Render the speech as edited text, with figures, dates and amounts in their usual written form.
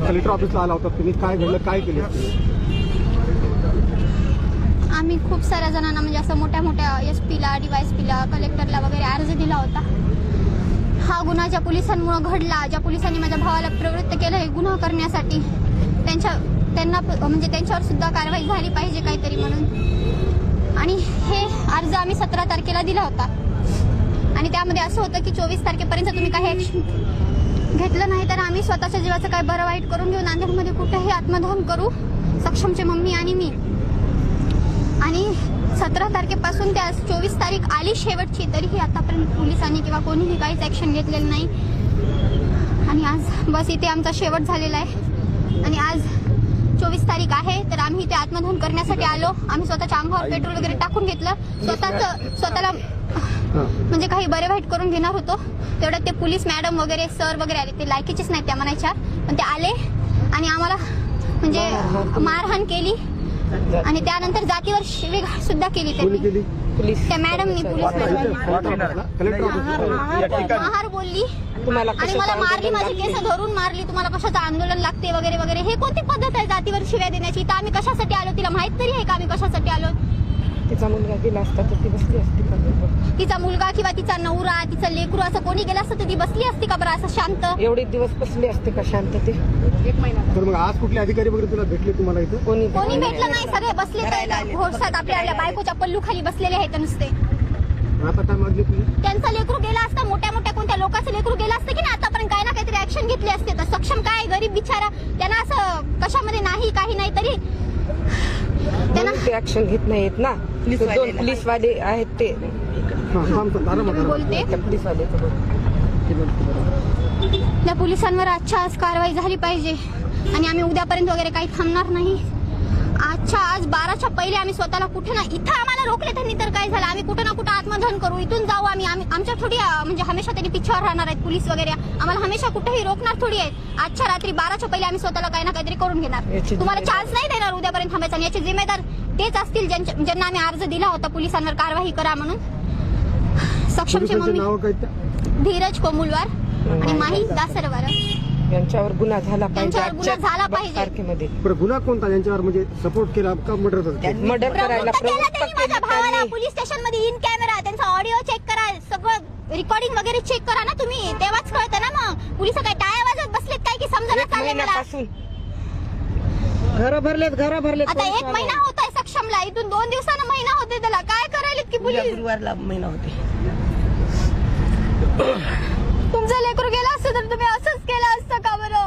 Collector ऑफिसला आला होता तुम्ही, काय घडलं, काय केलं? आम्ही खूप साऱ्या जणांना म्हणजे असं मोठ्या मोठ्या SP ला DYSP ला कलेक्टरला वगैरे अर्ज दिला होता. हा गुन्हा ज्या पोलिसांमुळे घडला, ज्या पोलिसांनी माझ्या भावाला प्रवृत्त केलं हे गुन्हा करण्यासाठी, त्यांना म्हणजे त्यांच्यावर सुद्धा कारवाई झाली पाहिजे काहीतरी म्हणून. आणि हे अर्ज आम्ही 17 तारखेला दिला होता आणि त्यामध्ये असं होतं की 24 तारखेपर्यंत तुम्ही काही ऍक्शन घेतलं नाही तर आम्ही स्वतःच्या जीवाचं काय बरं वाईट करून घेऊ, नांदेडमध्ये कुठेही आत्मदहन करू, सक्षमचे मम्मी आणि मी. आणि 17 तारखेपासून त्या 24 तारीख आली शेवटची, तरीही आतापर्यंत पोलिसांनी किंवा कोणीही काहीच ऍक्शन घेतलेलं नाही. आणि आज बस इथे आमचा शेवट झालेला आहे. आणि आज 24 तारीख आहे तर आम्ही इथे आत्मदहन करण्यासाठी आलो. आम्ही स्वतःच्या अंगावर पेट्रोल वगैरे टाकून घेतलं, स्वतःला म्हणजे काही बरे वाईट करून घेणार होतो. तेवढ्यात ते पोलीस मॅडम वगैरे सर वगैरे आले. ते लायकीचेच नाही त्या म्हणायच्या, पण ते आले आणि आम्हाला म्हणजे मारहाण केली आणि त्यानंतर जातीवर शिवीगाळ सुद्धा केली त्यांनी. त्या मॅडमनी महार बोलली आणि मला मारली, माझी केस धरून मारली. तुम्हाला कशाचं आंदोलन लागते वगैरे वगैरे. हे कोणती पद्धत आहे जातीवर शिव्या देण्याची? तर आम्ही कशासाठी आलो तिला माहित तरी आहे का आम्ही कशासाठी आलो? तिचा मुलगा गेला असता तर ती बसली असती का? तिचा मुलगा किंवा तिचा नवरा, तिचं लेकरू असं कोणी गेलं असतं तर ती बसली असती का बरं असं शांत? एवढे दिवस बसली असते का शांत? ते 1 महिना. तर मग आज कुठले अधिकारी वगैरे तुला भेटले तुम्हाला इथं? कोणी भेटलं नाही. सगळे बसले घोषात आपल्या बायकोच्या पल्लू खाली बसलेले आहेत नुसते. आता काय मागणी तुझी? त्यांचा लेकरू गेला असता, मोठ्या मोठ्या कोणत्या लोकांचं लेकरू गेला असतं की ना आतापर्यंत काही ना काहीतरी ऍक्शन घेतली असते. तर सक्षम काय गरीब बिचारा, त्यांना असं कशामध्ये नाही काही नाही तरी त्यांना ऍक्शन घेत नाहीत ना. 2 पोलीसवाले आहेत ते बोलते. त्या पोलिसांवर आजच्या आज कारवाई झाली पाहिजे आणि आम्ही उद्यापर्यंत वगैरे काही थांबणार नाही. आजच्या आज 12च्या पहिले आम्ही स्वतःला कुठे ना इथं आम्हाला रोखले त्यांनी तर काय झालं, आम्ही कुठं ना कुठं आत्मदहन करू, इथून जाऊ. आम्ही आमच्या थोडी म्हणजे हमेशा त्यांनी पिछावर राहणार आहेत पोलीस वगैरे. आम्हाला हमेशा कुठेही रोखणार थोडी आहेत. आजच्या रात्री 12च्या पहिले आम्ही स्वतःला काही ना काहीतरी करून घेणार. तुम्हाला चान्स नाही देणार उद्यापर्यंत थांबायचा. आणि याचे जिम्मेदार तेच असतील ज्यांना आम्ही अर्ज दिला होता पोलिसांवर कारवाई करा म्हणून. सक्षमचे मम्मी धीरज कोमुलवार आणि माही दासरवार यांच्यावर गुन्हा झाला पाहिजे. तारखेमध्ये गुन्हा कोणता यांच्यावर? म्हणजे सपोर्ट केला का मर्डर करायला माझ्या भावाला पोलीस स्टेशन मध्ये इन कॅमेरा, त्यांचा ऑडिओ चेक करा, सगळं रेकॉर्डिंग वगैरे चेक करा ना तुम्ही, तेव्हाच कळतं ना. मग पोलिस काय टाळ्या वाजत बसलेत काय की समजा चालले मला. घर भरलेत आता 1 महिना होत आहे सक्षमला, इथून 2 दिवसांना महिना होते. त्याला काय करायलेत की पोलीस? गुरुवारला महिना होते. तुमचं लेकरू गेला असतं तर तुम्ही असंच केलं असतं का बरं?